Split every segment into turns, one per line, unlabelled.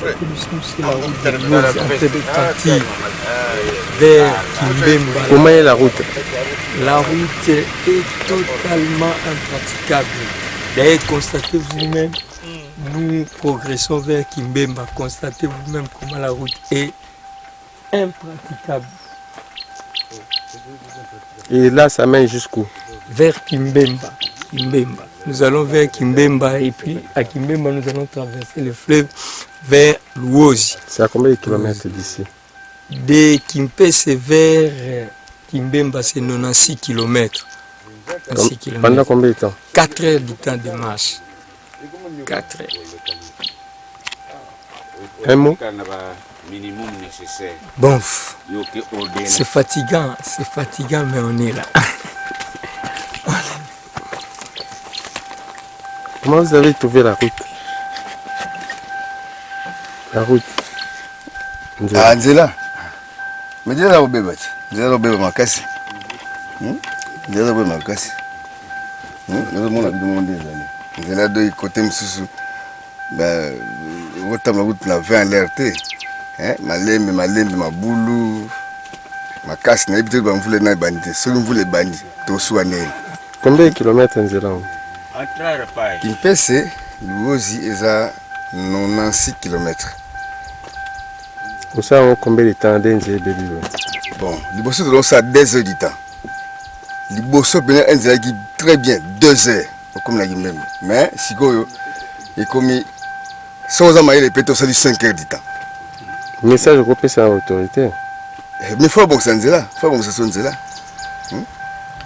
c'est la route de Luozi, en train de partir vers Kimbemba.
Comment est la route?
La route est totalement impraticable. D'ailleurs, constatez vous-même, nous progressons vers Kimbemba. Constatez vous-même comment la route est impraticable.
Et là, ça mène jusqu'où?
Vers Kimbemba. Kimbemba. Nous allons vers Kimbemba et puis à Kimbemba, nous allons traverser le fleuve vers Luozi.
C'est à combien de kilomètres d'ici?
De Kimpese vers Kimbemba, c'est 96 km.
Pendant combien de temps?
4 heures du temps de marche. 4 heures.
Un mot?
Bon, c'est fatigant, mais on est là.
Comment vous avez trouvé la route? La route.
Ah, Nzela. Mais Nzela obeba. Nzela obeba makasi. Nzela obeba makasi. Nzela mona bidomo ndezali. Nzela do côté msusu. Ba wota ma route na 20 alerté. Malembe mabulu. Makasi na ibite ba mvule na bandi. So mvule bandi to suane.
Combien de kilomètres Nzela?
Kimpese Luozi eza 96 km.
Vous savez combien de temps d'Nzela bébé?
Bon, liboso de ça 2 heures du temps. Liboso bien Nzela qui très bien 2 heures comme la même. Mais si go et comme sans amailler les pétos ça dit 5 heures du temps.
Message repris à l'autorité.
Mais faut bon ça Nzela, faut bon ça Nzela.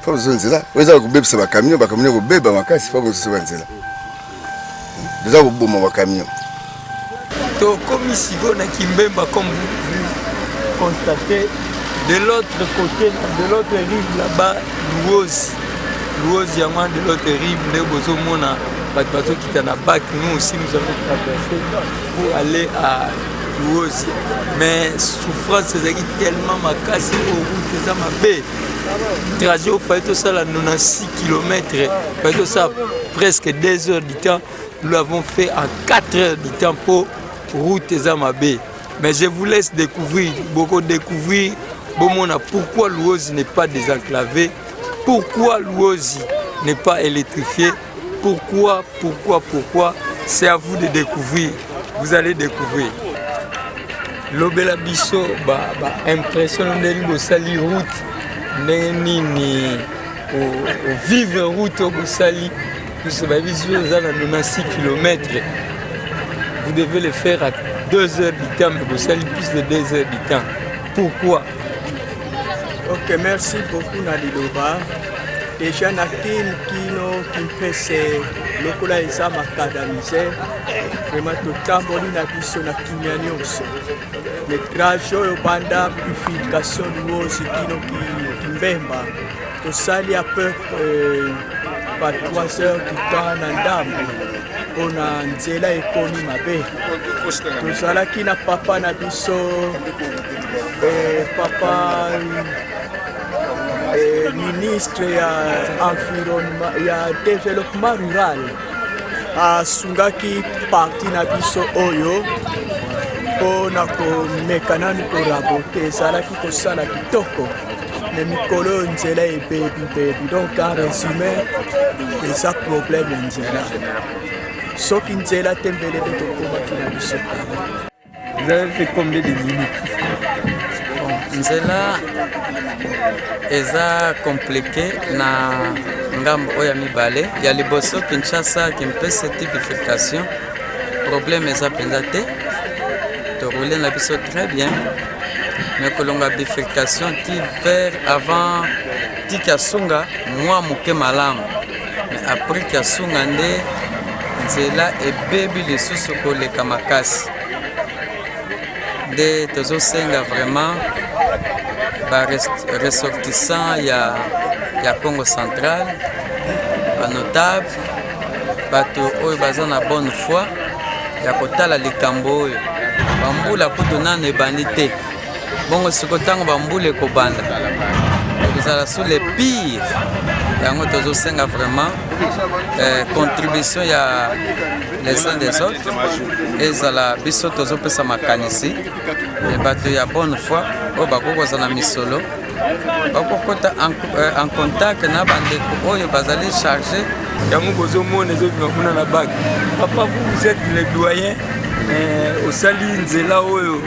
Faut bon Nzela. Vous avez bébé ça va camion ko bébé makasi faut bon ça Nzela. Déjà au bon mon camion.
Donc, comme ici, on a Kimbemba, comme vous constatez, de l'autre côté, de l'autre rive là-bas, Luozi. Luozi, de l'autre rive, nous aussi, nous avons traversé pour aller à Luozi. Mais souffrance, c'est tellement ma casse aux routes, c'est ma baie. Trajet au fait ça, 96 km, fait ça presque 2 heures du temps. Nous l'avons fait en 4 heures du temps pour route Zamabé. Mais je vous laisse découvrir, pourquoi Luozi n'est pas désenclavé, pourquoi Luozi n'est pas électrifié, pourquoi, c'est à vous de découvrir, vous allez découvrir. Lobela biso impressionné de sali route, nini au vivre route au sali, nous sommes à 6 km. Vous devez le faire à 2 heures du temps, mais vous allez plus de 2 heures du temps. Pourquoi?
Ok, merci beaucoup Naliloba. Déjà Nakin Kino Kimpese Lokola Eza Makadamisé. Vraiment tout tamboli na biso na kinyanyonso. Le trajet au banda purification de Luozi Kino Kimbemba. Tout ça il y a peu pas 3 heures du temps na ndambo. On a Nzela ekomi mabe. Tozalaki na papa na biso papa ministre ya environnement ya développement rural asungaki parti na biso oyo mpona komekanani korabote ezalaki kosala kitoko me mikolo Nzela ebebi donc en résumé eza problème ya Nzela. Soki Nzela tembele de tokomaki na biso.
Vous avez fait combien de minutes?
Nzela eza compliqué na ngambo oya mibale ya liboso Kinshasa Kimpese typification problème eza penza te tourule na biso très bien mais kolonga bifurcation ti vers avant ti Kasunga mwa moke malamu mais après Kasunga nde Nzela ebebi lisusu koleka makasi nde tozosenga vraiment ressortissant ya Congo central banotable bato oyo baza na bonne foi ya kotala likambo oyo bambula kutu nano ebandi te bongo siko ntango bambula ekobanda kozala sous les pires yango tozosenga vraiment contribution ya les uns des autres ezala biso tozopesa makanisi bato ya bonne foi oyo bakokozala misolo bakokota en contact na bandeko oyo bazali chargé
yango bozomona ezobima kuna na baki papa vous êtes le doyen osali nzela oyo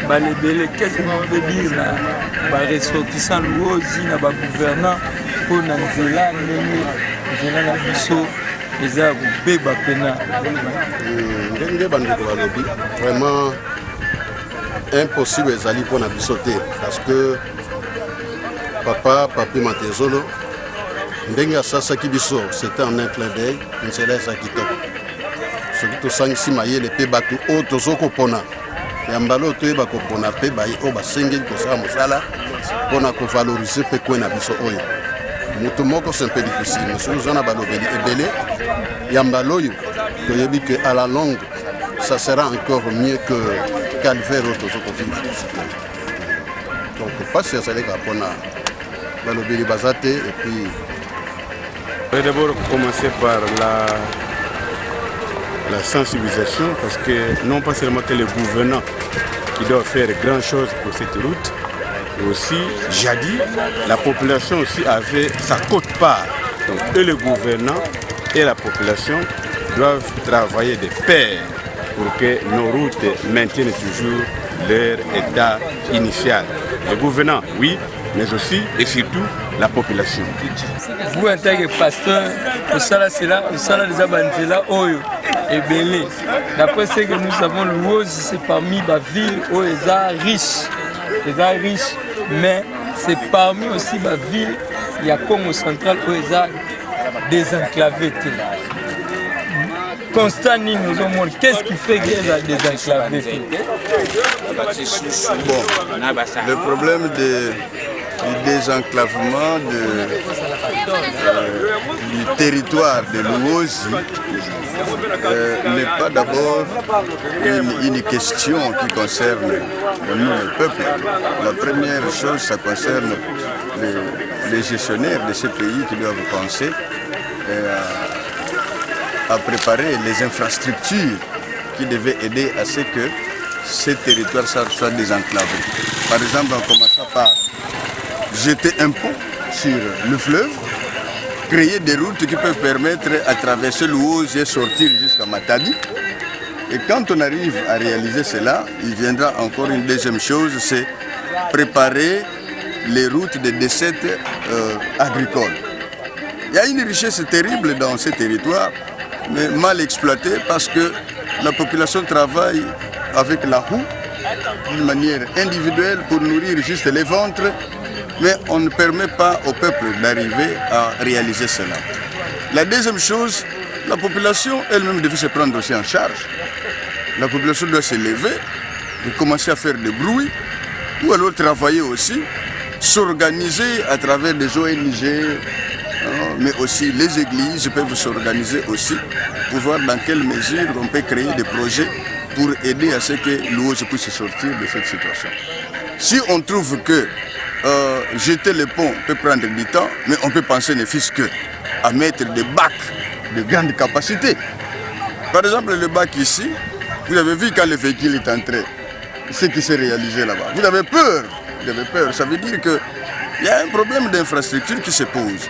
balebele qu'est-ce que vous veut dire na baressortissant luozi na bagouvernant mpo na nzela ndenge nzela na biso eza ya kobeba mpena
ndenge bandeko balobi vraiment impossible ezali mpona biso te parce que papa papi Matezolo ndenge asasaki biso c'était en un clin d'œil nzela eza kitoko soki tosangisi mayele mpe bato oyo tozokopona ya mbala oyo toyeba kopona mpe baye oyo basengeli kosala mosala mpona kovalorize mpe kwe na biso oyo moto moko c'est un peu difficile mais soki oza na balobeli ebele ya mbala oyo toyebi ke à la longue ça sera encore mieux que calvaire oyo tozokovivre donc pasi ezaleka mpona balobeli baza te et puis
Je vais d'abord commencer par la sensibilisation parce que non pas seulement que les gouvernants qui doivent faire grand chose pour cette route, mais aussi, jadis, la population aussi avait sa quote-part. Donc, et le gouvernant et la population doivent travailler de pair pour que nos routes maintiennent toujours leur état initial. Le gouvernant, oui, mais aussi et surtout la population.
Vous, en tant que pasteur, vous savez déjà banzela oyo et belé. D'après ce que nous savons, Luozi c'est parmi les villes où ils sont riches, mais c'est parmi aussi les villes il y a Congo central où ils sont désenclavés. Constat nous avons qu'est-ce qui fait qu'ils sont désenclavés?
Bon, le problème du désenclavement du territoire de Luozi n'est pas d'abord une question qui concerne nous, le peuple. La première chose, ça concerne les gestionnaires de ce pays qui doivent penser à préparer les infrastructures qui devaient aider à ce que ces territoires soient désenclavés. Par exemple, en commençant par jeter un pont sur le fleuve, créer des routes qui peuvent permettre à traverser Luozi et sortir jusqu'à Matadi. Et quand on arrive à réaliser cela, il viendra encore une deuxième chose, c'est préparer les routes de dessettes agricoles. Il y a une richesse terrible dans ces territoires, mais mal exploitée parce que la population travaille avec la houe d'une manière individuelle pour nourrir juste les ventres, mais on ne permet pas au peuple d'arriver à réaliser cela. La deuxième chose, la population elle-même devait se prendre aussi en charge. La population doit se lever, de commencer à faire des bruits, ou alors travailler aussi, s'organiser à travers des ONG, mais aussi les églises peuvent s'organiser aussi pour voir dans quelle mesure on peut créer des projets pour aider à ce que Luozi puisse sortir de cette situation. Si on trouve que jeter le pont peut prendre du temps, mais on peut penser ne fût-ce que à mettre des bacs de grande capacité. Par exemple, le bac ici, vous avez vu quand le véhicule est entré, ce qui s'est réalisé là-bas. Vous avez peur, ça veut dire qu'il y a un problème d'infrastructure qui se pose.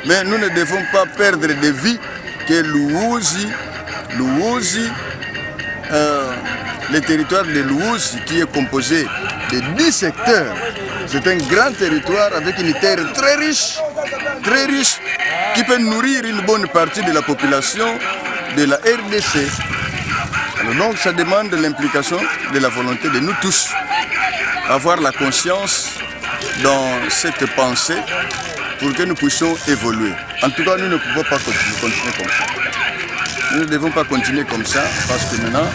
Mais nous ne devons pas perdre de vue que Luozi, le territoire de Luozi qui est composé de 10 secteurs, c'est un grand territoire avec une terre très riche, qui peut nourrir une bonne partie de la population de la RDC. Alors donc ça demande l'implication de la volonté de nous tous, avoir la conscience dans cette pensée pour que nous puissions évoluer. En tout cas, nous ne pouvons pas continuer comme ça. Nous ne devons pas continuer comme ça parce que maintenant,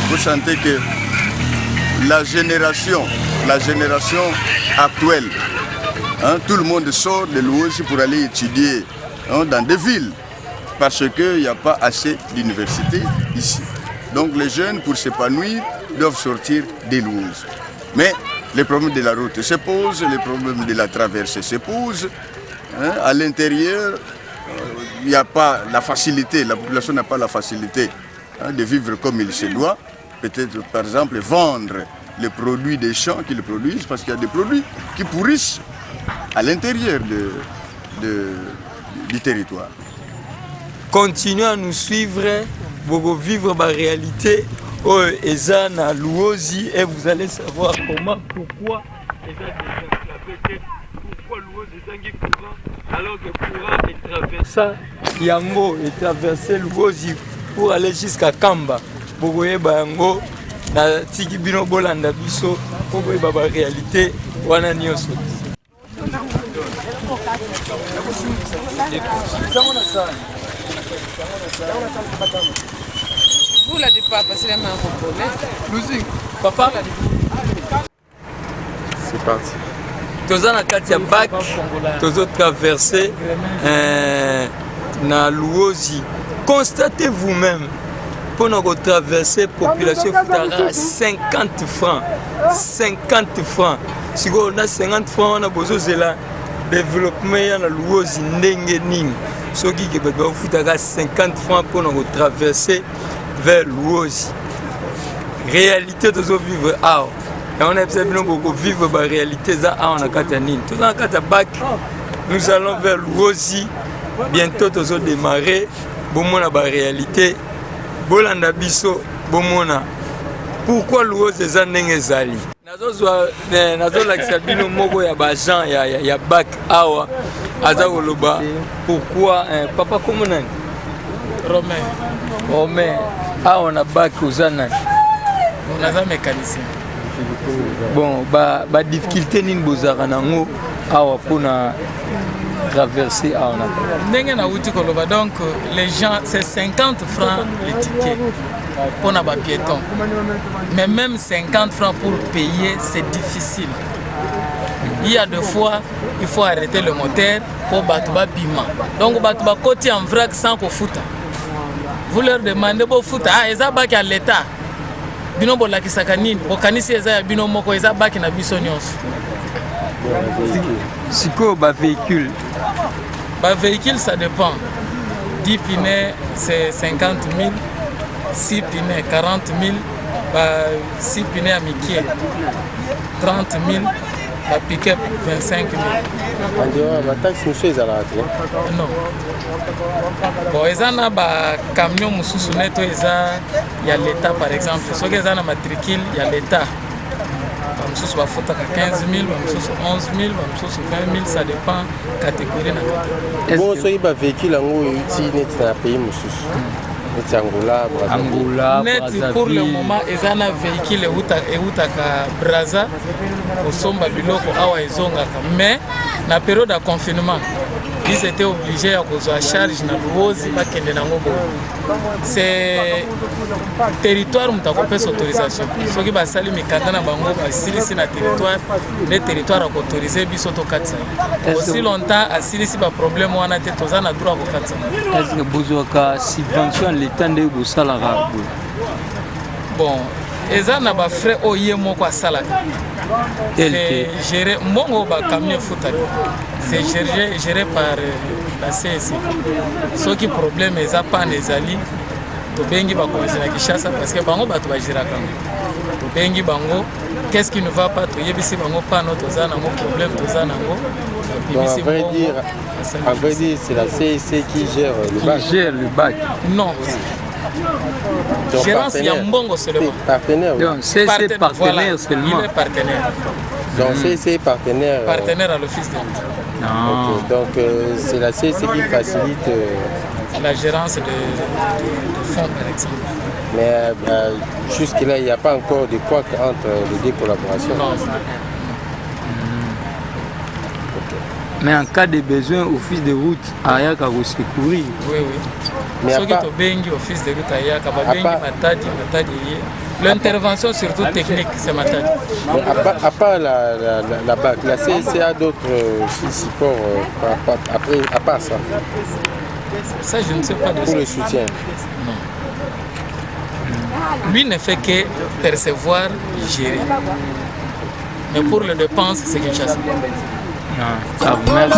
vous sentez que la génération actuelle, tout le monde sort de Luozi pour aller étudier dans des villes parce qu'il n'y a pas assez d'universités ici. Donc les jeunes, pour s'épanouir, doivent sortir de Luozi. Mais les problèmes de la route se posent, les problèmes de la traversée se posent. Hein. À l'intérieur, il n'y a pas la facilité, la population n'a pas la facilité de vivre comme il se doit. Peut-être, par exemple, vendre les produits des champs qu'ils produisent, parce qu'il y a des produits qui pourrissent à l'intérieur du territoire.
Continuez à nous suivre pour vivre ma réalité. Oh, Eza na Luozi, et vous allez savoir comment, pourquoi Eza désenclavé, pourquoi Luozi Zangi courant, alors que courant est traversé Yango et traversé Luozi pour aller jusqu'à Kamba. Pour voyez Bango, na tiki bino bolanda biso, pour voyez ma réalité, wana nyoso.
Vous la dites pas parce que c'est un problème.
Luzi, papa.
C'est parti.
Toza na kati ya bac, tozo traverser na Luozi. Constatez vous-même, pour nous traverser population futara 50 francs. 50 francs. Si on a 50 francs, on a besoin de la développement na Luozi ndenge ning. Ce qui est besoin futara 50 francs pour nous traverser vers Luozi. Réalité de vivre à et on a besoin beaucoup vivre la réalité ça on a Katanine. Tout dans la bac, nous allons vers Luozi. Bientôt nous allons démarrer. Bomona la réalité. Bolanda biso bomona. Pourquoi Luozi za ndenge zali? Nazo la bino moko ya ba Jean ya bac awa aza koloba. Pourquoi papa comment nani? Romain. Ah, on a bac aux ânes.
On a un mécanicien.
Bon, bah difficulté ni bozaranango awa pour na traverser à on a.
Donc les gens c'est 50 francs le ticket pour na ba piéton. Mais même 50 francs pour payer c'est difficile. Il y a deux fois il faut arrêter le moteur pour battre bima. Donc battre côté en vrac sans qu'on foute. Vous leur demandez pour foot ah eza baki à l'état bino bolakisaka nini bokanisi eza ya bino moko eza baki na biso nyonso
siko ba véhicule
ça dépend 10 pneus c'est 50 000 6 pneus 40 000 6 pneus à Mickey 30 000 la pick-up 25 000
la taxe monsieur ezala
non bon eza na ba camion mususu neto eza ya l'état par exemple soki eza na matricule ya l'état ba mususu bafutaka 15 000 ba mususu 11 000 ba mususu 20 000 ça dépend catégorie na catégorie
bon soki ba véhicule yango euti neti na pays mususu neti Angola
net pour le moment eza na véhicule eutaka Braza osomba biloko awa ezongaka mais na période de confinement ils étaient obligés à cause de charge na Luozi bakende nango bo c'est territoire mutakopesa autorisation soki basali mikanda na bango basilisi na territoire le territoire a autorisé biso to katsa aussi longtemps asilisi ba problème wana te toza na droit ko katsa
est-ce que bozoka subvention l'état de bosalara
bon eza na ba frais oye moko asalaka c'est géré mongo ba camion futali c'est géré par la CSC ce qui problème eza pas ezali to bengi ba konzi na Kishasa parce que bango bato ba géraka to bengi bango qu'est-ce qui ne va pas to yebisi bango pas notre za na mo problème to za nango
à vrai dire c'est la CSC qui gère le bac
non gérance il y a Mbongo seulement
partenaire
donc c'est partenaire voilà, seulement
il est partenaire
donc c'est partenaire
à l'office de l'État
okay. Donc c'est la CSC qui facilite
la gérance de fonds par exemple
mais jusque-là il n'y a pas encore de quoi entre les deux collaborations
non.
Mais en cas de besoin, office de route, Ayaka va secourir.
Oui. Mais ceux qui ont bengi office de route, Ayaka va bengi matadi. L'intervention surtout technique, c'est matadi.
À part la BAC, la CSC a d'autres supports à part ça.
Ça, je ne sais pas de
pour
ça.
Le soutien.
Non. Lui ne fait que percevoir, gérer. mais pour les dépenses, c'est Kinshasa.
Ça vous merci.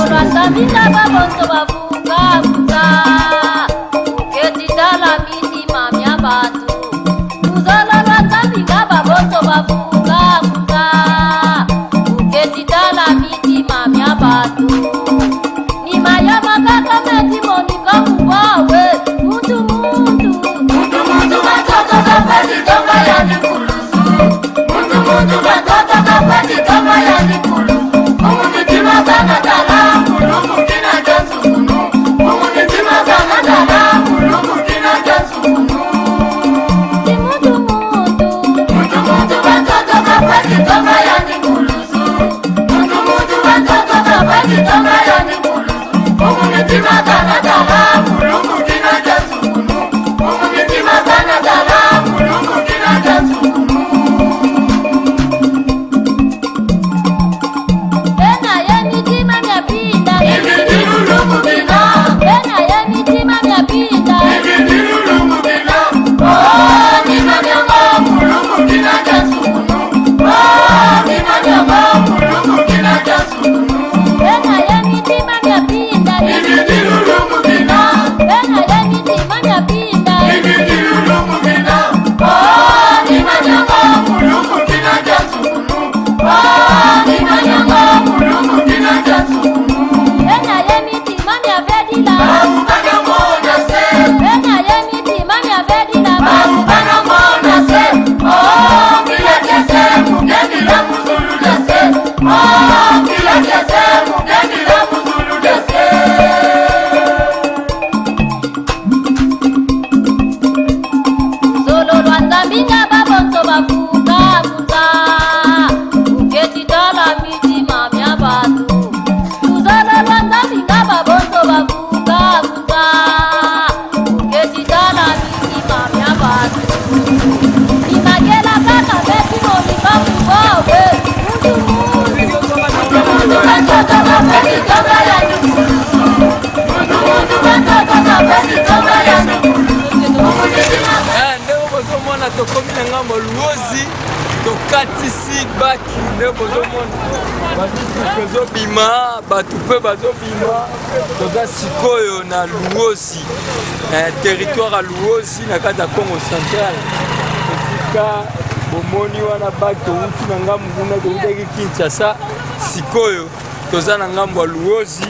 tokatisi baki nde bozomona bazobima bato mpe bazobima toza sikoyo na Luozi territoire ya Luozi na kati ya Congo Central esika bomoni wana baki touti na ngambu kuna toutaki Kinshasa sikoyo toza na ngambu ya Luozi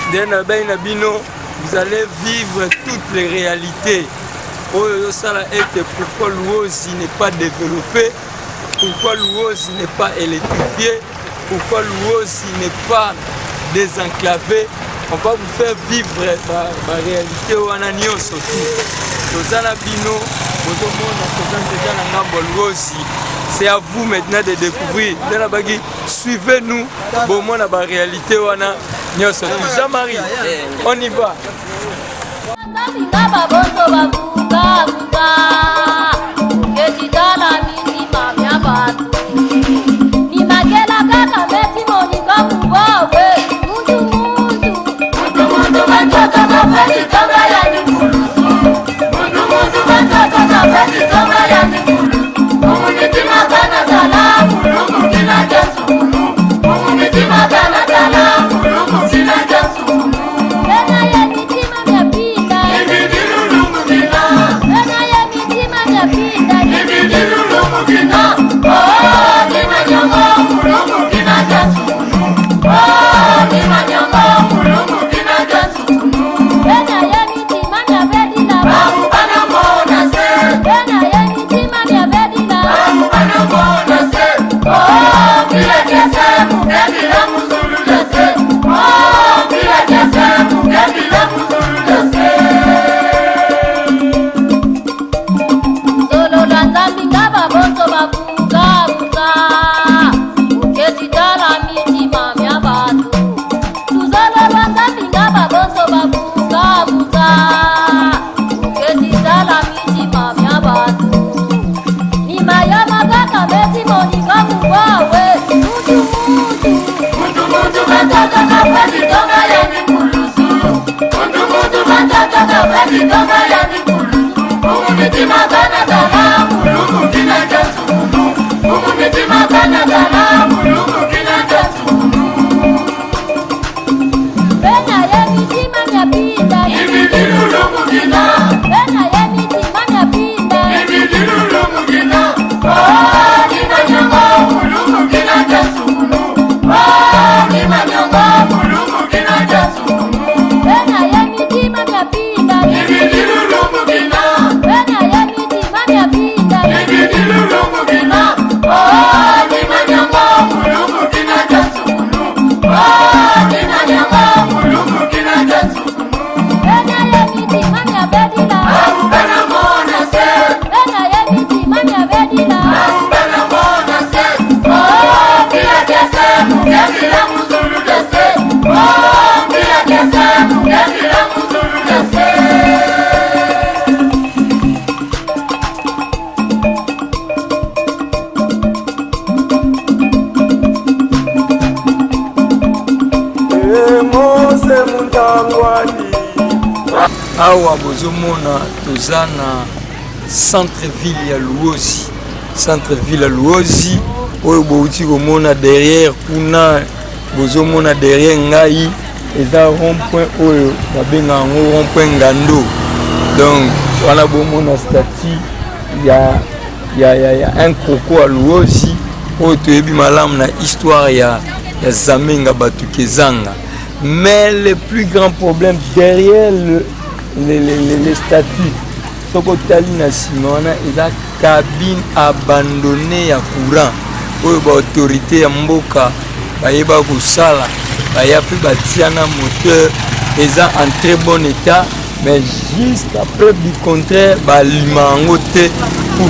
nde na bai na bino vous allez vivre toutes les réalités. Pourquoi Luozi n'est pas développé, pourquoi Luozi n'est pas électrifié, pourquoi Luozi n'est pas désenclavé. On va vous faire vivre la réalité au Ananio surtout. C'est à vous maintenant de découvrir. Suivez-nous pour moi la réalité au Ananio. Jean-Marie, on y va.
Umumiti magana dala,
awa bozomona toza na centre-ville ya Luozi. Centre-ville ya Luozi oyo bouti komona derrière kuna bozomona derrière ngai eza rond-point oyo babenga yango rond-point Ngando. Donc wana bomona statut ya un koko à Luozi oyo toyebi malamu na histoire ya Zamenga Batukezanga. Mais le plus grand problème derrière les statuts, ce que na Simona, il y a cabine abandonnée à courant. Où l'autorité à Mboka, il y a Sala, il y a plus de moteur, ils sont en très bon état, mais jusqu'à preuve du contraire, pour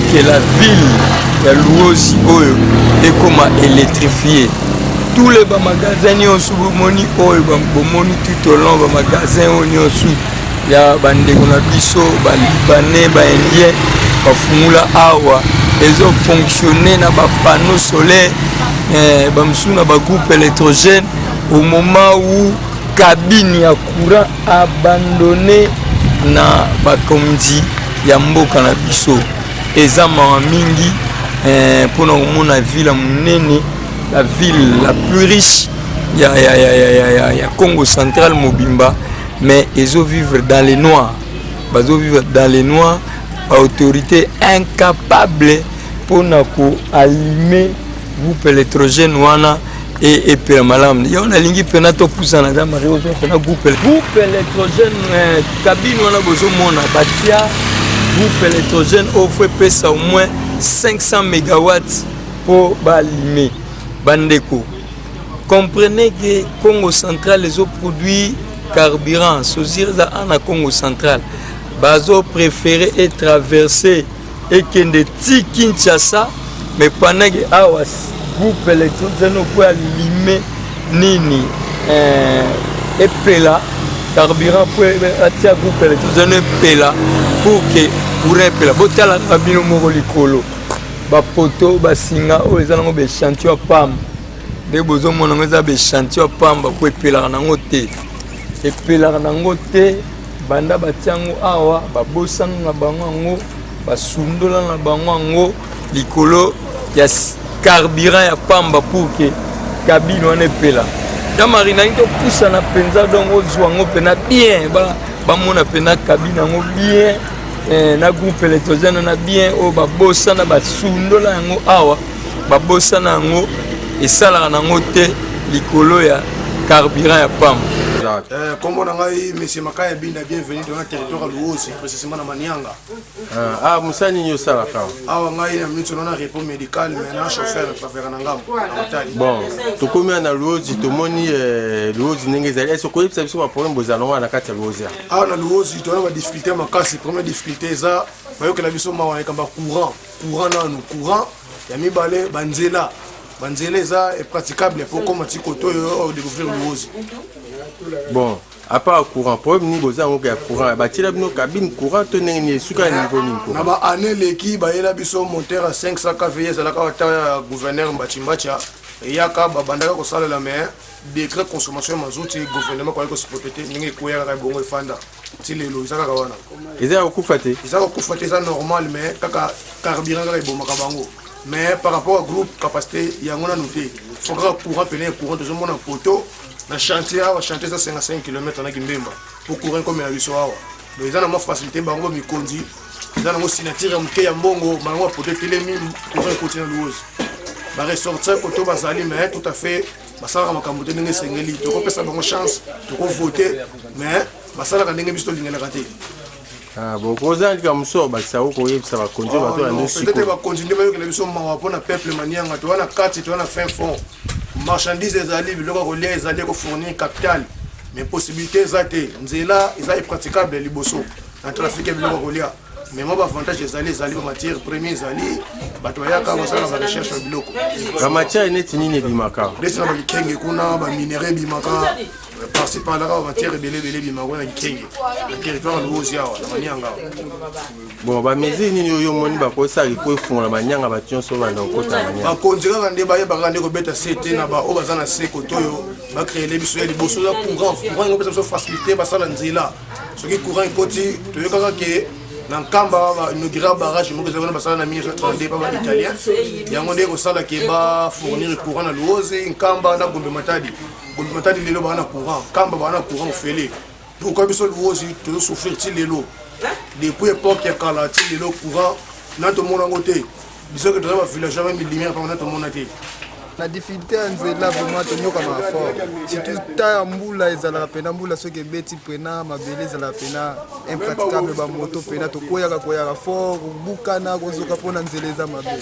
que la ville de Luozi est comme électrifiée. Tous les magasins sont bomoni tout au long des magasins il y a des biso ba libanais ba indien ba fumula awa ils ont fonctionné na ba panneau solaire ba msuna ba groupe électrogène au moment où cabine ya courant abandonné na ba komdi ya mboka na biso ezama mingi pour na ville munene. La ville la plus riche, il y a Congo central, Mobimba, mais ils vivent dans les noirs. Ils vivent dans les noirs, autorité incapable pour allumer groupe électrogène et Permalam. Il y a un lingi penato poussana dans ma groupe électrogène cabine wana bozomona batia groupe électrogène offre pesa au moins 500 mégawatts pour allumer. Bandeko, comprenez que Congo central les autres produits carburant, Sozirza en Congo central, Bazo préféré être traversé et qu'il ne tire Kinshasa, mais pendant que Awas groupe électrogène peut allumer Nini et Pela, carburant pour attirer groupe électrogène Pela pour que pour un Pela, Botala Rabino Morolikolo. Bapoto basinga oyo eza nango bechantier pamba nde bozomona ngo eza bechantier pamba po epelaka nango te banda batiango awa babosana na bango yango basundola na bango yango likolo ya carburant ya pamba pour que cabine wana epela damari nangi topusana mpenza donc ozwa yango mpena bien bamona mpena cabine yango bien na groupe électrogène na bien o babosana basundola yango awa babosana yango esalaka nango te likolo ya carburant ya pamba.
Kombo na ngai monsieur Makaya Binda, bienvenue dans le territoire de Luozi, précisément na Manianga.
Musani nyo sala ka.
Awa ngai na minute na repos médical mais na chauffeur préféré na ngambo.
Bon, to komi na Luozi to moni Luozi ndenge zali est-ce que ça biso ba problème bozalonga na kati ya Luozi.
Awa na Luozi to na ba difficulté makasi, première difficulté za bayo que la biso mawa ekamba courant ya mibale banzela za est praticable pour comme tikoto yo découvrir Luozi.
Bon, à part courant, problème ni boza ngo ya courant, ba tira bino cabine courant to ndenge ni suka niveau ni ko.
Na ba année leki ba yela biso monteur à 500 kV za la ka gouverneur Mbachimbacha et yaka ba bandaka ko sala la mais décret consommation mazout gouvernement ko supporter ndenge ko ya ka bongo fanda. Ti lelo izaka ka wana.
Izaka okufate.
Izaka okufate ça normal mais kaka carburant ka iboma ka bango. Mais par rapport au groupe capacité yangona noté. Faut que courant peine courant de mon poteau. Na chantier à chantier ça 55 km na Kimbemba pour courir comme la biso awa donc ils ont ma facilité bango mikondi ils ont mo signature mke ya mbongo bango pote telemi pour continuer Luozi ba ressortir koto bazali mais tout à fait basala makambo te ndenge sengeli to ko pesa bango chance to ko voter mais basala ka ndenge biso lingela kate.
Ah bon kozali ka muso ba sa ko yebisa ba konje ba to ando siko
peut-être ba continuer ba yo que la biso mawa pona peuple Manianga to wana kati to wana fin fond marchandises ezali biloko kolia ezali ko fournir capital mais possibilité ezate nzela ezali praticable liboso na trafic ya biloko kolia mais moi avantage ezali ba matière première ezali bato yaka basala ba recherche ya biloko
ba matière neti nini bimaka
desina ba kenge kuna ba minerais bimaka par-ci par-là on va tirer belé bimango na Kenge le territoire Luozi awa na Manianga.
Bon ba mesure nini yo moni ba ko sali ko fond la Manianga ba tionso ba ndokota Manianga.
Ba konzira kande ba yeba kande ko beta CT na ba o bazana seko toyo ba créer les biso ya liboso ya courant ngo pesa facilité ba sala nzela. Ce qui courant ikoti to yoka ke na nkamba ba inaugura barrage mo kezana basala na 1932 pa ba italien yango ndeko sala ke ba fournir courant na Luozi nkamba na Gombe Matadi lelo ba na courant kamba ba na courant fele pourquoi biso Luozi to souffrir ti lelo depuis époque ya kala ti lelo courant na to mona ngote biso ke travail village ba lumière pa na to mona te.
La difficulté en zela vraiment tonyoka ma fort surtout ta mbula ezala pena mbula soki beti pena mabele ezala pena impraticable ba moto pena to koyaka fort bukana kozoka pona nzela eza mabe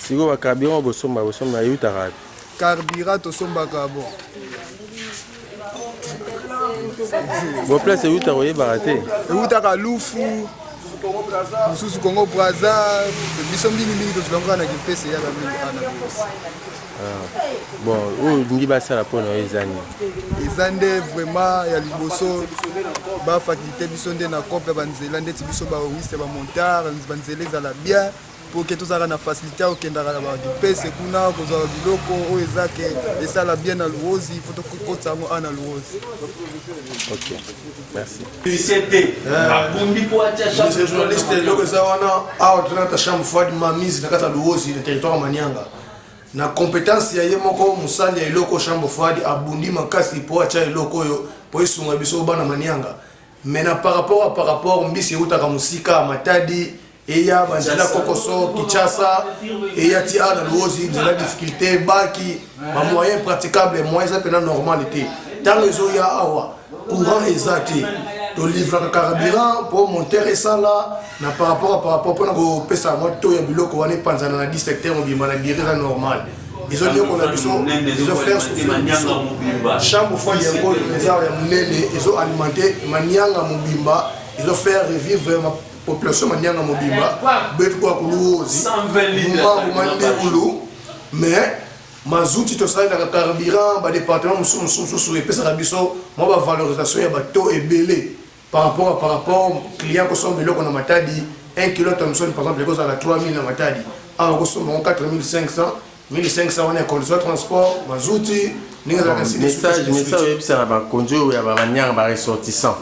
siko ba carburant bosomba yutaka
carburant to somba ka bon
bo place yutaka oyeba te
yutaka lufu mususu Congo Brazza biso mingi to zilonga na kipese ya mingi ana
bon o ngi ba sala pona ezani
ezande vraiment ya liboso ba faculté biso nde na copie banzela ndeti biso ba wiste ba montar banzela ezala bien pour que tous na facilité au kenda na ba kipese kuna kozwa biloko o ezake esala bien na Luozi poto kotsa mo ana Luozi.
OK merci.
Les journalistes loko zawana awa tunata chambre froide mamise na kata Luozi na territoire Manianga. Na compétence ya ye moko musali ya eloko chambre froide abundi makasi po acha eloko yo po isunga biso bana Manianga. Mais na par rapport mbisi utaka musika Matadi eya banzela kokoso Kinshasa eya ti ana Luozi de la difficulté baki ma moyen praticable moyen ça pena normalité. Dans les eaux ya awa courant exacté to livre carburant pour monter et ça là na par rapport pour na ko pesa moto ya biloko wane panzana na 10 secteurs obima na dire ça normal ils ont dit qu'on a besoin ils ont faire chambre fois ya ngolo les ya munene ils ont alimenté Manianga mobimba ils ont faire revivre ma population Manianga mobimba betu kwa Luozi 120 litres mais mazuti to sala na carburant ba département mususu epesa na biso mo ba valorisation ya bateau ebele par rapport client ko sombe loko na Matadi 1 kg Thomson par exemple ko sala 3000 na Matadi a ko sombe 4500 1500 on est condition transport mazuti ninga za
message epesa na ba konjo ya ba Manianga ba ressortissant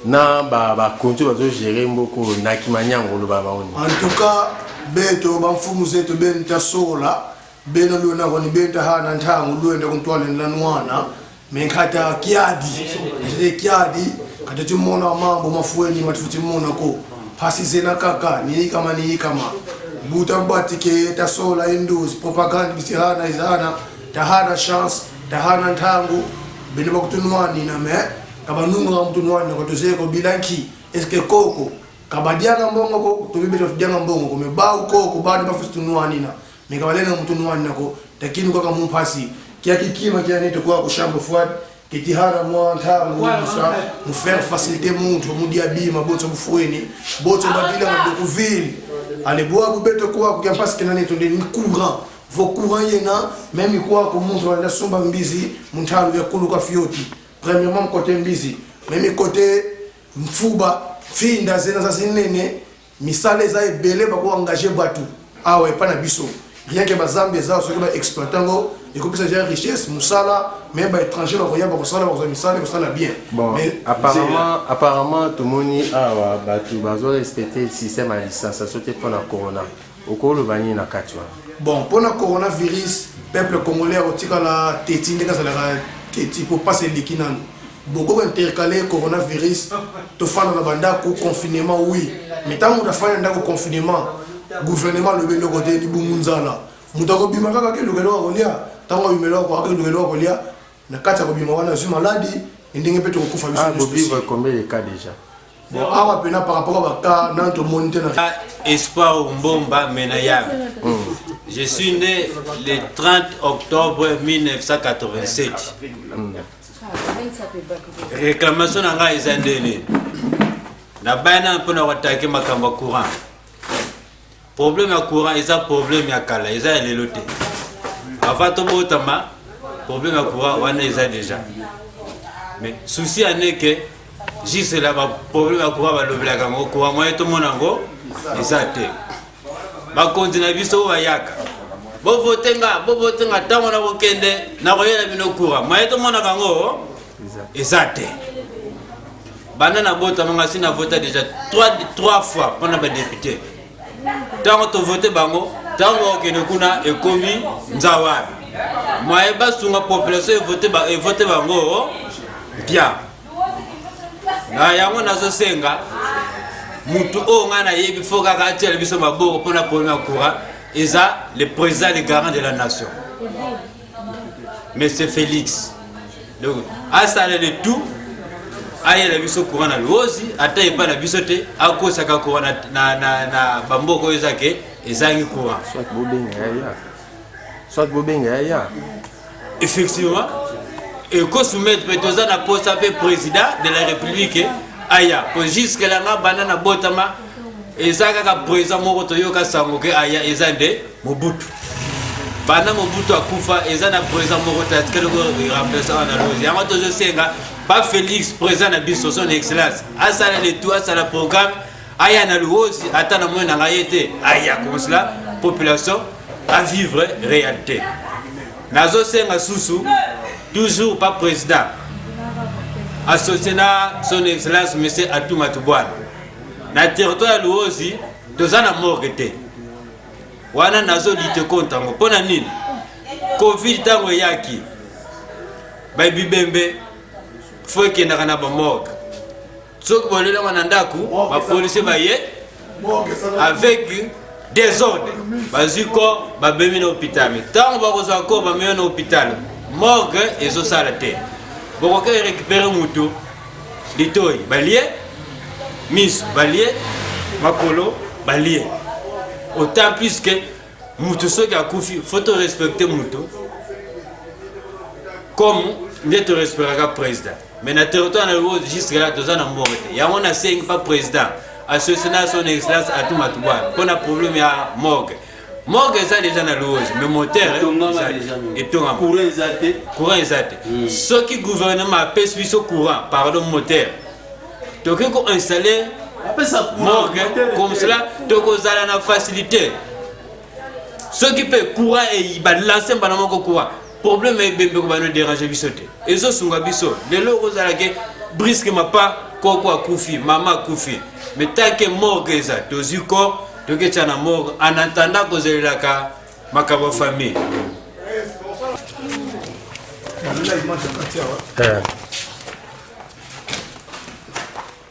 na ba konjo ba zo gérer mboko na Kimanyanga lo ba oni
en tout cas beto ba mfumu zetu benta sola beno lona koni benta hana ntangu luenda kuntwala nlanwana menkata kiadi kata timona mambo mafueni matufuti mona ko pasi zena kaka ni kama buta batike ta sola indus propaganda bisihana izana tahana chance tahana ntangu beno bakutunwani na me kabanunga mtunwani ko tozeko bilanki eske koko kabadianga mbongo ko tubibeta fujanga mbongo ko mebau koko bado bafutunwani na mekawalenga mtunwani nako lakini kwa kama mpasi kiakikima kianito kwa kushambo fwad kitihara mwantangu musa mfaire facilité muntu mudia bima boto bufueni boto badila madokuville aleboa bubeto kwa kukampasi kenani to ni courant vo courant yena même kwa ko muntu anda somba mbizi muntalu ya kuluka fioti premièrement côté mbizi même côté mfuba finda zena za sinene misale za ebele ba ko engager batu awa epana biso rien que bazambe za so ba exploitango et comme ça j'ai richesse musala mais ba étranger ba roya ba sala ba misala ba sala bien
bon mais apparemment tout moni awa batu bazo respecter le système à licence sauté pour la corona okolo bani na katwa
bon pour la coronavirus peuple congolais otika la teti ndeka sala teti pour passer likinano beaucoup intercalé coronavirus to fana na banda ko confinement oui mais tant on a fait un confinement gouvernement le belo côté di bumunzala mutako bima kaka ke lugelo kolia tango bimelo ko ke lugelo kolia na kata ko bima wana zu maladi ndenge peto ko kufa biso
vous vivre combien de cas déjà
bon awa pena par rapport à cas nanto monter na
espoir mbomba menayam je suis né le 30 octobre 1987 réclamation nga ezandene na bana mpona watake makamba courant problème ya courant eza problème ya kala eza ya lelo te avant tobotama problème ya courant wana eza déjà mais souci n'est que juste là problème à quoi va le blague en quoi moi tout mon ango exact ba continue biso wa yaka bo votenga tango na bokende na koyela bino kura moi tout mon ango exact bana na bota manga sina voté déjà 3 fois pendant ba député tango to voter bango tango ke kuna ekomi nzawa moi ba sunga population voter bango bien na yango nazo senga mutu o ngana yebi foka ka tele biso maboko pona pona courant eza le président le garant de la nation monsieur Félix donc à ça le tout aye la biso courant na lozi ataye pa na biso te akosa ka courant na bamboko ezake ezangi courant
soit bobenga ya
effectivement et qu'on soumette peut-être à poste avec président de la République aya pour jusque là na banana botama ezaka ka président moko toyoka sango ke aya ezande Mobutu bana Mobutu akufa ezana président moko taskelo ko remplaçant na lozi yango tozo senga pas Félix président na biso son excellence asala le tout asala programme aya na lozi atana mo na ngayete aya comme cela population à vivre réalité nazo senga susu toujours pas président associé à son excellence monsieur Atouma Toubouane na territoire aussi deux ans à morgue wana nazo lite contre ngo pona nini covid tango yaki ba bibembe faut que na ba morgue sok bolela wana ndaku ba police ba ye avec désordre baziko ba bemi na hôpital mais tango ba koza ko ba meyo na hôpital morgue ezo sala te boko ke récupérer mutu litoy balie mis balie makolo balie autant plus que mutu soki akufi faut te respecter mutu comme ne te respectera président mais na territoire na lo jusque là tozana morte ya on a 5 pas président associé à son excellence Atouma Toubouane pour un problème ya morgue morgue ça déjà na loge mais moteur et tout courant exact ce qui gouvernement pèse plus au courant pardon moteur donc qu'on installer morgue comme cela donc aux ala na facilité ce qui peut courant et il va lancer pendant mon courant problème est bébé ko ba no déranger bisoté et zo sunga biso les locaux ala ke brusquement pas quoi koufi maman koufi mais tant que morgue exact aux corps donc tu as mort en attendant que vous la ka makabo famille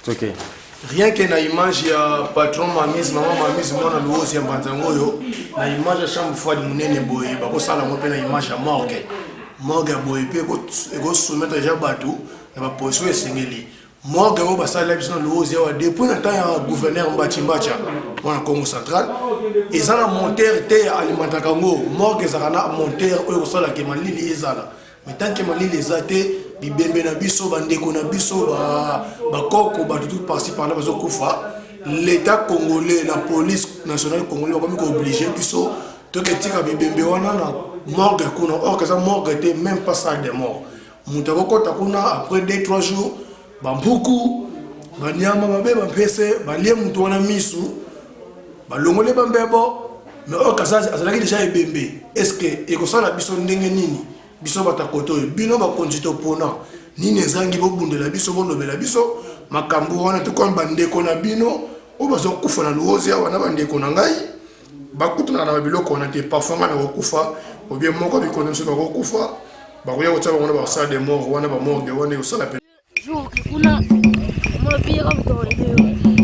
OK
rien que na image ya patron mamise maman mamise mwana luozi ya mbanzango yo na image ya chambre froide munene boye bako sala ngo pe na image ya morgue ya boye pe ko soumettre déjà batu na ba position esengeli morgue o basala biso na luozi ya depuis na temps ya gouverneur Mbachimbacha mwana Congo central ezala monteur te alimenta kango morgue ezala na monteur oyo kosala ke malili ezala mais tant que malili ezate bibembe na biso bandeko na biso ba koko ba tout parti par là bazo kufa l'état congolais la police nationale congolaise ba ko obligé biso to ke tika bibembe wana na morgue kuna or que ça morgue était même pas ça de mort mutako kota kuna après 2-3 jours bambuku banyama babe bampese balie mutu wana misu balongole bambebo mais or que ça azalaki déjà ebembe est-ce que ekosala biso ndenge nini biso batakoto bino bakonjito pona nini ezangi bobundela biso bolobela biso makambo wana to kon bandeko na bino o bazo kufa na luozi ya wana bandeko na ngai bakutuna na biloko na te parfois na kokufa ou bien moko bikono so bakokufa bakoya kotsa wana ba sala de mort wana ba morgue wana yosala pe
jour kuna mabira dans les